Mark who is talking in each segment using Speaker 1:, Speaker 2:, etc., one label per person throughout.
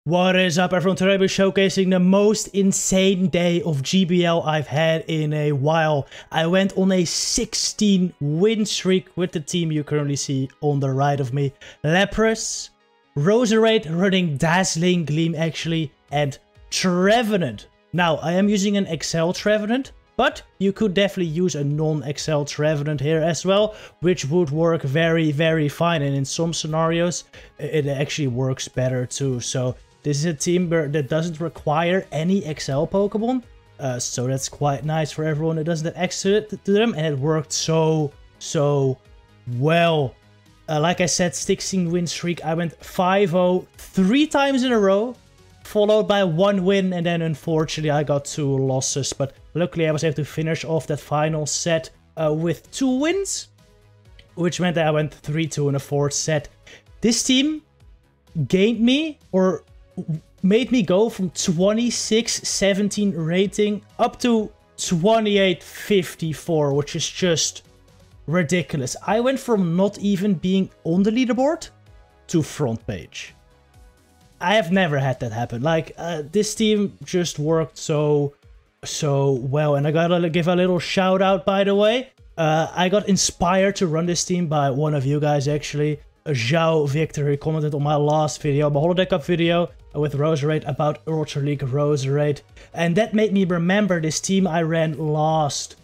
Speaker 1: What is up, everyone? Today we're showcasing the most insane day of GBL I've had in a while. I went on a 16 win streak with the team you currently see on the right of me. Lapras, Roserade running Dazzling Gleam actually, and Trevenant. Now, I am using an Excel Trevenant, but you could definitely use a non-Excel Trevenant here as well, which would work very, very fine. And in some scenarios, it actually works better too. So this is a team that doesn't require any Excel Pokemon. So that's quite nice for everyone that doesn't have access to them. And it worked so well. Like I said, 16 win streak. I went 5-0 3 times in a row, followed by 1 win. And then unfortunately I got 2 losses. But luckily I was able to finish off that final set with 2 wins, which meant that I went 3-2 in the 4th set. This team gained me, or made me go from 26-17 rating up to 28-54, which is just ridiculous. I went from not even being on the leaderboard to front page. I have never had that happen. Like, this team just worked so well. And I gotta give a little shout out, by the way. I got inspired to run this team by one of you guys, actually. Zhao Victor, who commented on my last video, my Holodeck Cup video with Roserade, about Ultra League Roserade. And that made me remember this team I ran last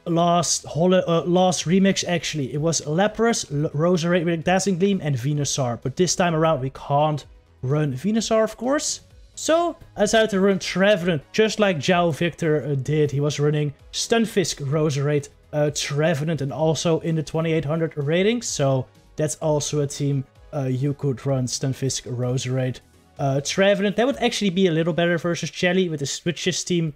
Speaker 1: remix actually. It was Lapras, Roserade with Dazzling Gleam, and Venusaur. But this time around we can't run Venusaur, of course. So I decided to run Trevenant, just like Zhao Victor did. He was running Stunfisk, Roserade, Trevenant, and also in the 2800 rating. So that's also a team you could run, Stunfisk, Roserade, Trevenant. That would actually be a little better versus Jelly, with the switches team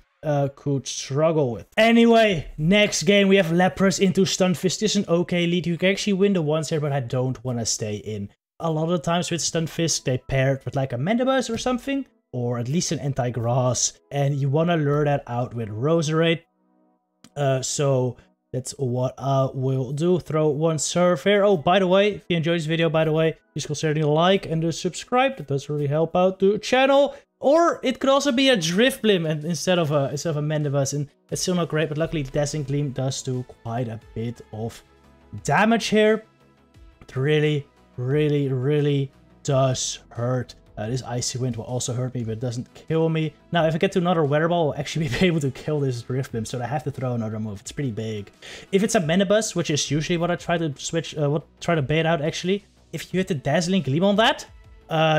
Speaker 1: could struggle with. Anyway, next game we have Lapras into Stunfisk. This is an okay lead. You can actually win the ones here, but I don't want to stay in. A lot of the times with Stunfisk, they pair it with like a Mandibuzz or something, or at least an Anti-Grass, and you want to lure that out with Roserade. So that's what I will do. Throw one serve here. Oh, by the way, if you enjoyed this video, by the way, please consider a like and subscribe. That does really help out the channel. Or it could also be a Drifblim and instead of a Mandibuzz, and it's still not great. But luckily, Dazzling Gleam does do quite a bit of damage here. It really does hurt. This Icy Wind will also hurt me, but it doesn't kill me. Now, if I get to another Weather Ball, I'll actually be able to kill this Drifblim, so I have to throw another move. It's pretty big. If it's a Mandibuzz, which is usually what I try to switch, try to bait out actually, if you hit the Dazzling Gleam on that,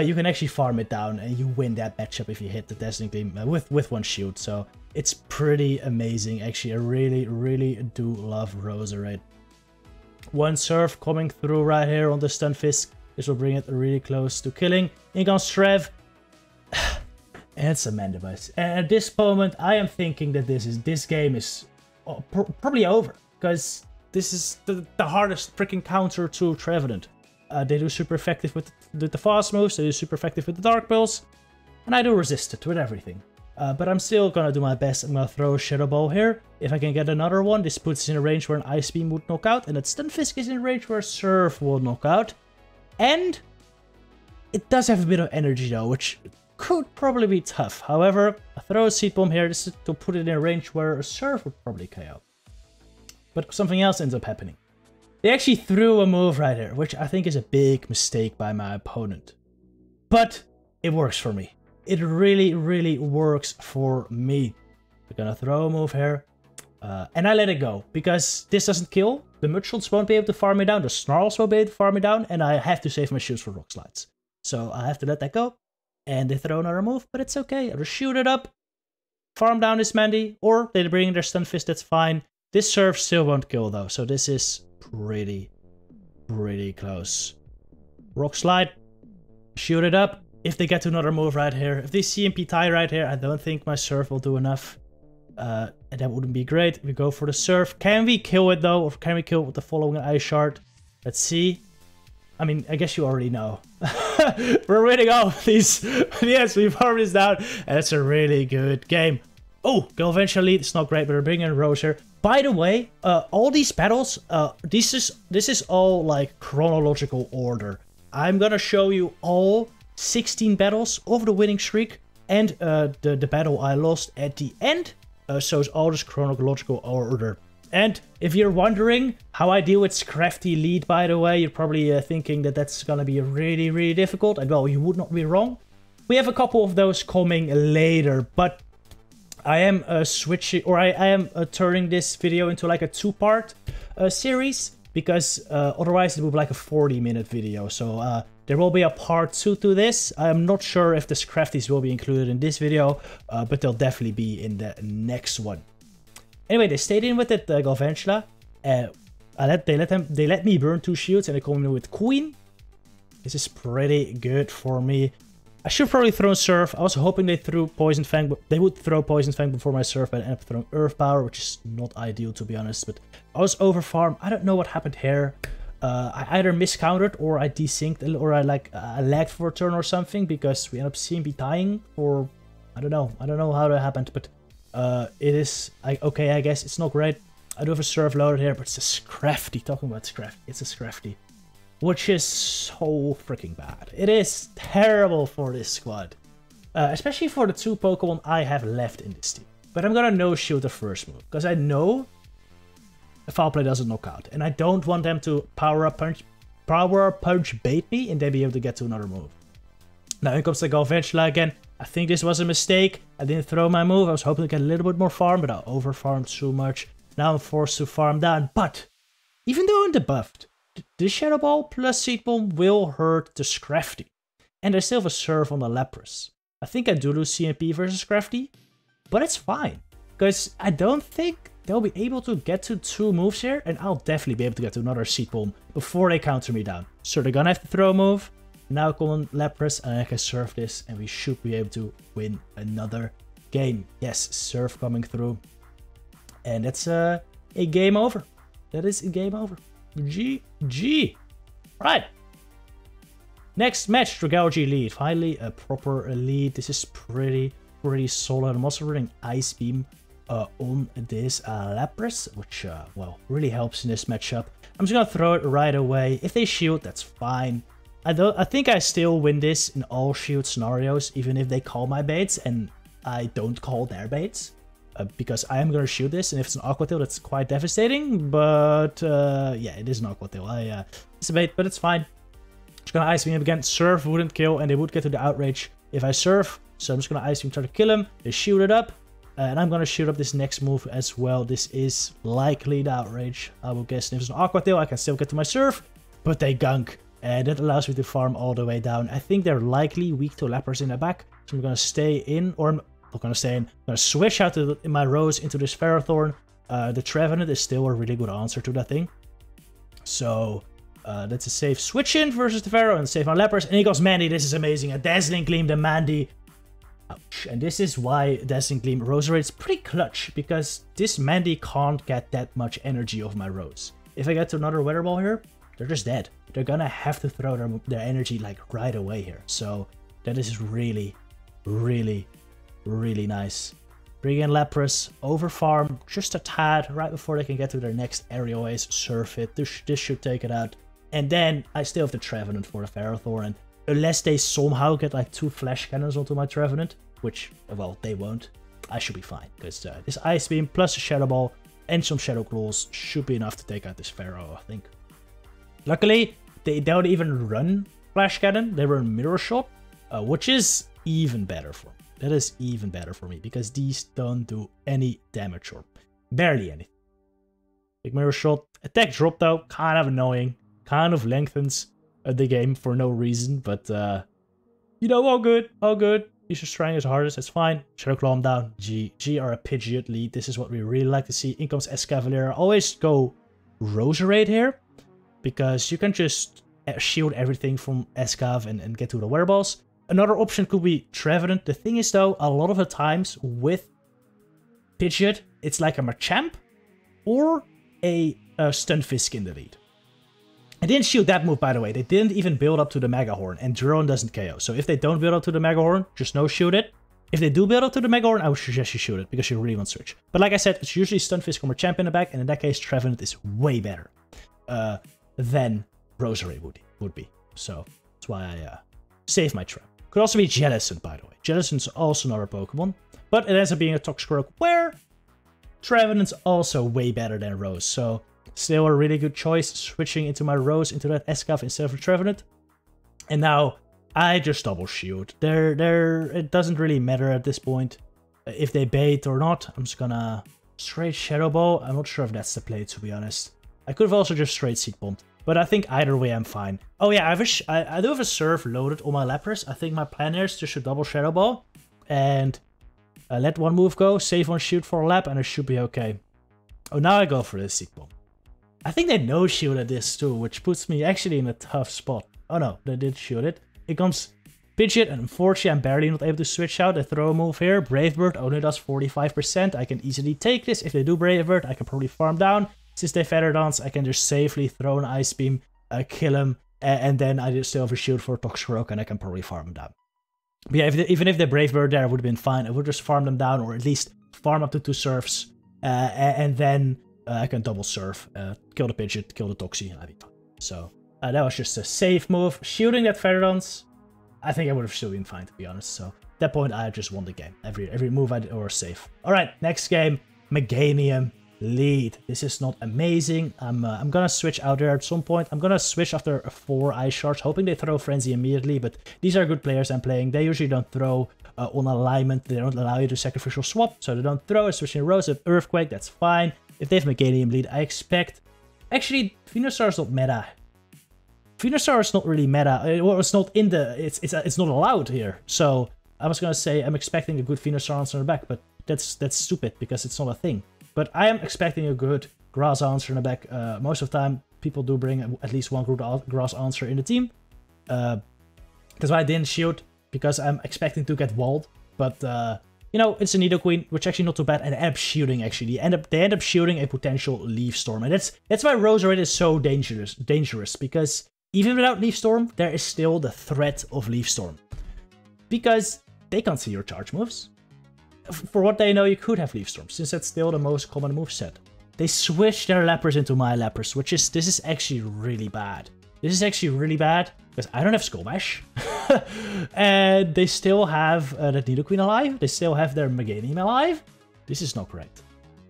Speaker 1: you can actually farm it down and you win that matchup if you hit the Dazzling Gleam with one shield. So it's pretty amazing. Actually, I really do love Roserade. One Surf coming through right here on the Stunfisk. This will bring it really close to killing. In comes Trev. And it's a Mandibuzz. And at this moment, I am thinking that this game is probably over. Because this is the hardest freaking counter to Trevenant. They do super effective with the fast moves. They do super effective with the Dark Pulse. And I do resist it with everything. But I'm still gonna do my best. I'm gonna throw a Shadow Ball here. If I can get another one, this puts us in a range where an Ice Beam would knock out. And that Stunfisk is in a range where a Surf will knock out. And it does have a bit of energy though, which could probably be tough. However, I throw a Seed Bomb here. This is to put it in a range where a Surf would probably KO. But something else ends up happening. They actually threw a move right here, which I think is a big mistake by my opponent. But it works for me. It really works for me. We're gonna throw a move here. And I let it go, because this doesn't kill. The Mudshrots won't be able to farm me down. The Snarls won't be able to farm me down. And I have to save my shields for Rock Slides. So I have to let that go. And they throw another move, but it's okay. I'll just shoot it up. Farm down this Mandy. Or they bring in their Stunfisk, that's fine. This Surf still won't kill though. So this is pretty close. Rock Slide. Shoot it up. If they get to another move right here. If they CMP tie right here, I don't think my Surf will do enough. And that wouldn't be great. We go for the Surf. Can we kill it though? Or can we kill it with the following Ice Shard? Let's see. I mean, I guess you already know. We're winning all of these. Yes, we farmed this down. And it's a really good game. Oh, Galvantula lead. It's not great, but we're bringing in Rose here. By the way, all these battles, this is all like chronological order. I'm gonna show you all 16 battles over the winning streak. And the battle I lost at the end shows all this chronological order. And if you're wondering how I deal with Scrafty lead, by the way, you're probably thinking that that's going to be really, really difficult. And well, you would not be wrong. We have a couple of those coming later, but I am switching, or I am turning this video into like a 2-part series, because otherwise it would be like a 40-minute video. So there will be a part 2 to this. I'm not sure if the Scrafties will be included in this video, but they'll definitely be in the next one. Anyway, they stayed in with it, Galvantula. They let me burn 2 shields, and they come in with Queen. This is pretty good for me. I should probably throw Surf. I was hoping they threw Poison Fang, but they would throw Poison Fang before my Surf, but I ended up throwing Earth Power, which is not ideal, to be honest. But I was over farm. I don't know what happened here. I either miscounted, or I desynced, or I lagged for a turn or something, because we ended up seeing me dying, or I don't know. I don't know how that happened, but it is okay. I guess it's not great. I do have a Surf loaded here, but it's a Scrafty. Talking about Scrafty, it's a Scrafty, which is so freaking bad. It is terrible for this squad, especially for the 2 Pokemon I have left in this team. But I'm gonna no-shield the first move, because I know Foul Play doesn't knock out, and I don't want them to power up punch bait me and then be able to get to another move. Now here comes the Galvantula again. I think this was a mistake. I didn't throw my move. I was hoping to get a little bit more farm, but I over-farmed too much. Now I'm forced to farm down. But even though I'm debuffed, the Shadow Ball plus Seed Bomb will hurt the Scrafty. And I still have a Surf on the Lapras. I think I do lose CMP versus Scrafty, but it's fine, because I don't think they'll be able to get to 2 moves here, and I'll definitely be able to get to another Seed Bomb before they counter me down. So they're gonna have to throw a move. Now come on Lapras, and I can Surf this, and we should be able to win another game. Yes, Surf coming through. And that's a game over. That is a game over. GG. Right. Next match, Dragalge lead. Finally, a proper lead. This is pretty solid. I'm also running Ice Beam on this Lapras, which, well, really helps in this matchup. I'm just gonna throw it right away. If they shield, that's fine. I think I still win this in all shield scenarios, even if they call my baits and I don't call their baits. Because I am going to shoot this, and if it's an Aqua Tail, that's quite devastating. But yeah, it is an Aqua Tail. It's a bait, but it's fine. Just going to Ice Beam him again. Surf wouldn't kill, and they would get to the Outrage if I Surf. So I'm just going to Ice Beam, try to kill him. They shoot it up, and I'm going to shoot up this next move as well. This is likely the Outrage, I will guess. And if it's an Aqua Tail, I can still get to my Surf, but they gunk. And that allows me to farm all the way down. I think they're likely weak to Lapras in the back, so I'm going to stay in, or I'm not going to stay in. I'm going to switch out in my Rose into this Ferrothorn. The Trevenant is still a really good answer to that thing. So that's a safe switch in versus the Ferro, and save my Lapras. And here goes Mandy. This is amazing. A Dazzling Gleam, the Mandy. Ouch. And this is why Dazzling Gleam Roserade is pretty clutch, because this Mandy can't get that much energy off my Rose. If I get to another Weather Ball here, they're just dead. They're gonna have to throw their energy like right away here. So that is really nice. Bring in Lapras, over farm just a tad right before they can get to their next Aerial Ace, Surf it. This should take it out. And then I still have the Trevenant for the Ferrothorn. And unless they somehow get like 2 Flash Cannons onto my Trevenant, which, well, they won't, I should be fine. Because this Ice Beam plus a Shadow Ball and some Shadow Claws should be enough to take out this Ferro, I think. Luckily, they don't even run Flash Cannon, they run Mirror Shot, which is even better for me. That is even better for me, because these don't do any damage, or barely anything. Big Mirror Shot. Attack drop though, kind of annoying. Kind of lengthens the game for no reason, but you know, all good, all good. He's just trying his hardest, that's fine. Shadow Claw him down. G are a Pidgeot lead. This is what we really like to see. In comes Escavalier. Always go Roserade here, because you can just shield everything from Escav and get to the Weather Balls. Another option could be Trevenant. The thing is though, a lot of the times with Pidgeot, it's like a Machamp or a Stunfisk in the lead. I didn't shield that move, by the way. They didn't even build up to the Mega Horn, and Drone doesn't KO. So if they don't build up to the Mega Horn, just no shoot it. If they do build up to the Mega Horn, I would suggest you shoot it, because you really want to switch. But like I said, it's usually Stunfisk or Machamp in the back, and in that case, Trevenant is way better than Roserade would be. So that's why save my trap. Could also be Jellicent, by the way. Jellicent's also another Pokemon, but it ends up being a Toxicroak, where Trevenant's also way better than Rose, so still a really good choice, switching into my Rose into that Escaf instead of a Trevenant. And now I just double shield. It doesn't really matter at this point if they bait or not. I'm just gonna straight Shadow Ball. I'm not sure if that's the play, to be honest. I could have also just straight Seed Bombed, but I think either way I'm fine. Oh yeah, I do have a Surf loaded on my Lapras. I think my plan here is just to double Shadow Ball and let one move go, save one shield for a lap, and it should be okay. Oh, now I go for the Seed Bomb. I think they no shielded this too, which puts me actually in a tough spot. Oh no, they did shield it. It comes Pidgeot, and unfortunately I'm barely not able to switch out. They throw a move here. Brave Bird only does 45%. I can easily take this. If they do Brave Bird, I can probably farm down. Since they Feather Dance, I can just safely throw an Ice Beam, kill him, and then I just still have a shield for Toxicroak, and I can probably farm him down. But yeah, even if the Brave Bird there would have been fine, I would just farm them down, or at least farm up to 2 Surfs, and then I can double Surf, kill the Pidgeot, kill the Toxie, and I'd be fine. So that was just a safe move. Shielding that Feather Dance, I think I would have still been fine, to be honest. So at that point, I just won the game. Every move I did was safe. All right, next game, Meganium lead. This is not amazing. I'm gonna switch out there at some point. I'm gonna switch after 4 Ice Shards, hoping they throw Frenzy immediately, but these are good players I'm playing. They usually don't throw on alignment. They don't allow you to sacrificial swap, so they don't throw. Switching Rose with Earthquake, that's fine. If they have Meganium lead, I expect... Actually, Venusaur is not meta. Venusaur is not really meta. It's not in the... It's not allowed here. So I was gonna say I'm expecting a good Venusaur answer in the back, but that's stupid because it's not a thing. But I am expecting a good grass answer in the back. Most of the time, people do bring at least one good grass answer in the team. That's why I didn't shield, because I'm expecting to get walled. But, you know, it's a Nidoqueen, which is actually not too bad. And they end up shielding, actually. They end up shielding a potential Leaf Storm. And that's why Roserade is so dangerous. Because even without Leaf Storm, there is still the threat of Leaf Storm. Because they can't see your charge moves. For what they know, you could have Leaf Storm, since that's still the most common moveset. They switched their Lapras into my Lapras, this is actually really bad. This is actually really bad, because I don't have Skull Bash. And they still have that Nidoqueen alive. They still have their Meganium alive. This is not great.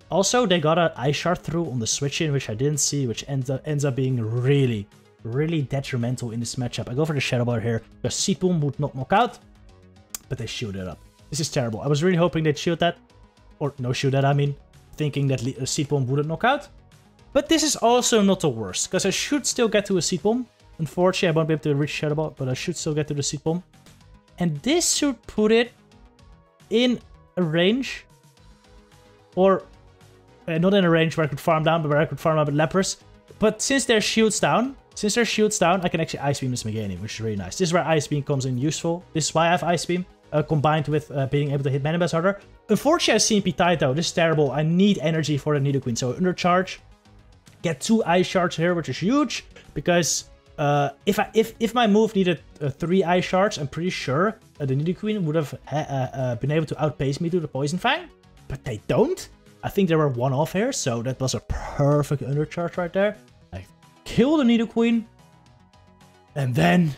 Speaker 1: Also, they got an Ice Shard through on the switch-in, which I didn't see, which ends up being really, really detrimental in this matchup. I go for the Shadow Ball here, because Seed Bomb would not knock out, but they shielded it up. This is terrible. I was really hoping they'd shield that. Or no shield that, I mean. Thinking that a Seed Bomb wouldn't knock out. But this is also not the worst, because I should still get to a Seed Bomb. Unfortunately, I won't be able to reach Shadow Ball, but I should still get to the Seed Bomb. And this should put it in a range. Or not in a range where I could farm down, but where I could farm up with Lapras. But since their shield's down, I can actually Ice Beam this Meganium, which is really nice. This is where Ice Beam comes in useful. This is why I have Ice Beam. Combined with being able to hit Manabas harder. Unfortunately, I see CMP though. This is terrible. I need energy for the Nidoqueen. So undercharge. Get 2 Ice Shards here, which is huge. Because if my move needed 3 Ice Shards, I'm pretty sure the Nidoqueen would have been able to outpace me to the Poison Fang. But they don't. I think they were 1 off here. So that was a perfect undercharge right there. I kill the Nidoqueen. And then...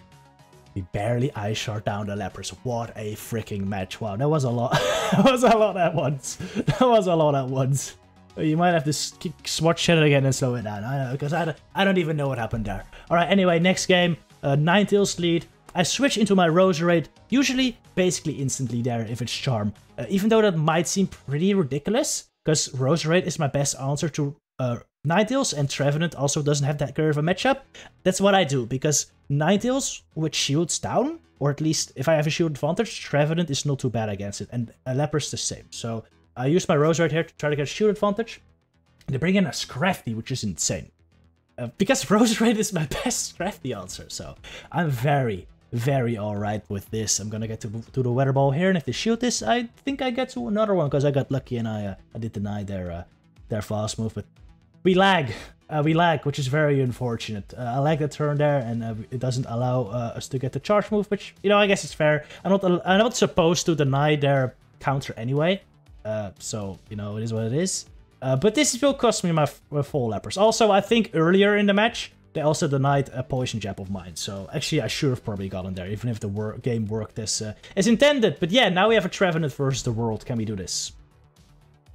Speaker 1: we barely Ice Shard down the Lapras. What a freaking match. Wow, that was a lot. That was a lot at once. That was a lot at once. You might have to swatch it again and slow it down. I know, because I don't even know what happened there. Alright, anyway, next game. Ninetales lead. I switch into my Roserade. Usually, basically instantly there if it's Charm. Even though that might seem pretty ridiculous. Because Roserade is my best answer to Ninetales, and Trevenant also doesn't have that kind of a matchup. That's what I do, because Ninetales with shields down, or at least if I have a shield advantage, Trevenant is not too bad against it, and Lapras the same. So I use my Roserade here to try to get a shield advantage. They bring in a Scrafty, which is insane. Because Roserade is my best Scrafty answer, so I'm very, very alright with this. I'm gonna get to the Weather Ball here, and if they shield this, I think I get to another one, because I got lucky and I did deny their fast move, but we lag, which is very unfortunate. I lag the turn there, and it doesn't allow us to get the charge move, which, you know, I guess it's fair. I'm not supposed to deny their counter anyway, so, you know, it is what it is. But this will cost me my full Lapras. Also, I think earlier in the match, they also denied a poison jab of mine. So actually, I should have probably gotten there, even if the game worked as intended. But yeah, now we have a Trevenant versus the world. Can we do this?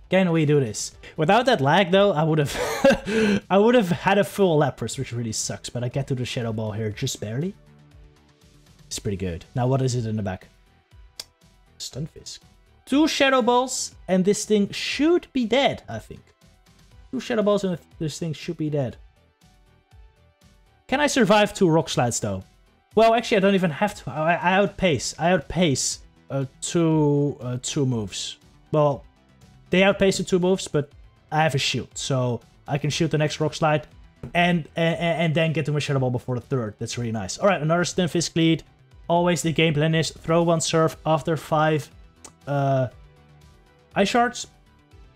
Speaker 1: Can we do this? Without that lag, though, I would have I would have had a full Lapras, which really sucks. But I get to the Shadow Ball here just barely. It's pretty good. Now, what is it in the back? Stunfisk. 2 Shadow Balls, and this thing should be dead, I think. 2 Shadow Balls and this thing should be dead. Can I survive 2 Rock Slides, though? Well, actually, I don't even have to. I outpace. I outpace 2 moves. Well, they outpace the 2 moves, but I have a shield. So I can shoot the next Rock Slide and then get to my Shadow Ball before the 3rd. That's really nice. All right, another Stunfisk lead. Always the game plan is throw 1 Surf after 5 Ice Shards.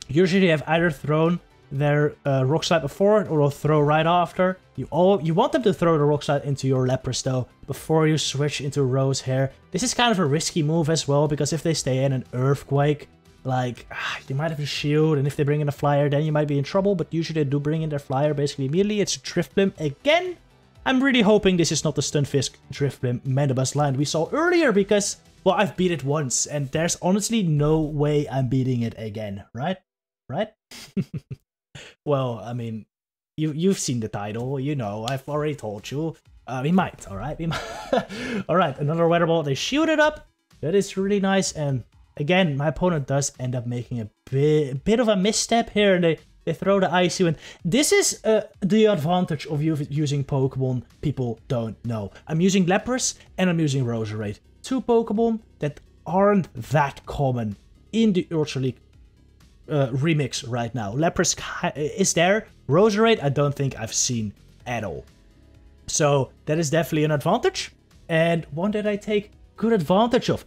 Speaker 1: Usually they have either thrown their Rock Slide before or they'll throw right after. You want them to throw the Rock Slide into your Lapras though before you switch into Rose Hair. This is kind of a risky move as well because if they stay in an Earthquake, like they might have a shield, and if they bring in a Flyer then you might be in trouble, but usually they do bring in their Flyer basically immediately. It's a Drifblim again. I'm really hoping this is not the Stunfisk Drifblim Mandibuzz line we saw earlier because, well, I've beat it once and there's honestly no way I'm beating it again, right? Right? Well, I mean, you've seen the title, you know, I've already told you. We might, alright? We might. Alright, another Weather Ball. They shoot it up. That is really nice. And again, my opponent does end up making a bit of a misstep here. And they throw the Icy Wind. This is the advantage of using Pokemon people don't know. I'm using Lapras and I'm using Roserade. 2 Pokemon that aren't that common in the Ultra League remix right now. Lapras is there. Roserade, I don't think I've seen at all. So that is definitely an advantage. And one that I take good advantage of.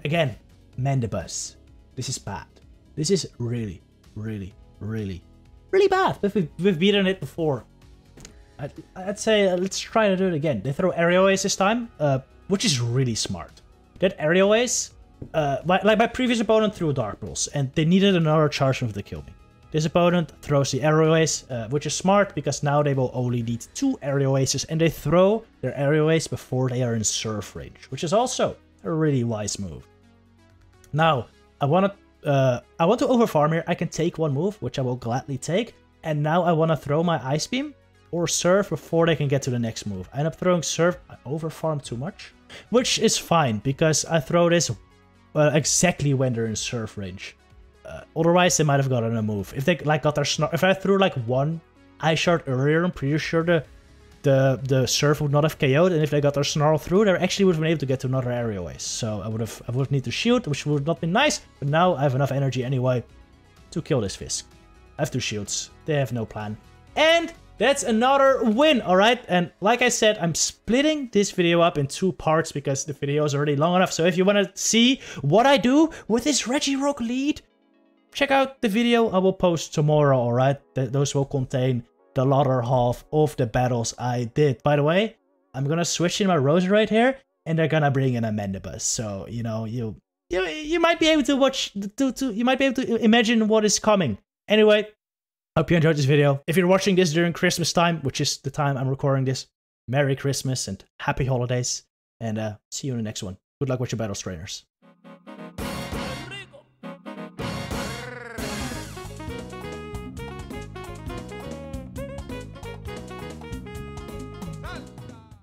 Speaker 1: Again, Mandibuzz. This is bad. This is really, really, really, really bad. We've beaten it before. I'd say let's try to do it again. They throw Aerial Ace this time, which is really smart. That Aerial Ace, like my previous opponent threw Dark Pulse, and they needed another charge move to kill me. This opponent throws the Aerial Ace, which is smart because now they will only need 2 Aerial Aces, and they throw their Aerial Ace before they are in Surf range, which is also a really wise move. Now, I want to overfarm here. I can take 1 move, which I will gladly take, and now I want to throw my Ice Beam or Surf before they can get to the next move. I end up throwing Surf. I overfarm too much, which is fine because I throw this exactly when they're in Surf range. Otherwise, they might have gotten a move. If they like got their Snarl, if I threw like 1 Ice Shard earlier, I'm pretty sure the Surf would not have KO'd, and if they got their Snarl through, they actually would have been able to get to another Aerial Ace. So I would need to shield, which would not be nice. But now I have enough energy anyway to kill this Fisk. I have 2 shields. They have no plan, and that's another win. All right, and like I said, I'm splitting this video up in 2 parts because the video is already long enough. So if you want to see what I do with this Regirock lead, check out the video I will post tomorrow, alright? Those will contain the latter half of the battles I did. By the way, I'm gonna switch in my Roserade here, and they're gonna bring in a Mandibuzz. So, you know, you might be able to watch, you might be able to imagine what is coming. Anyway, hope you enjoyed this video. If you're watching this during Christmas time, which is the time I'm recording this, Merry Christmas and Happy Holidays. And see you in the next one. Good luck with your battle trainers.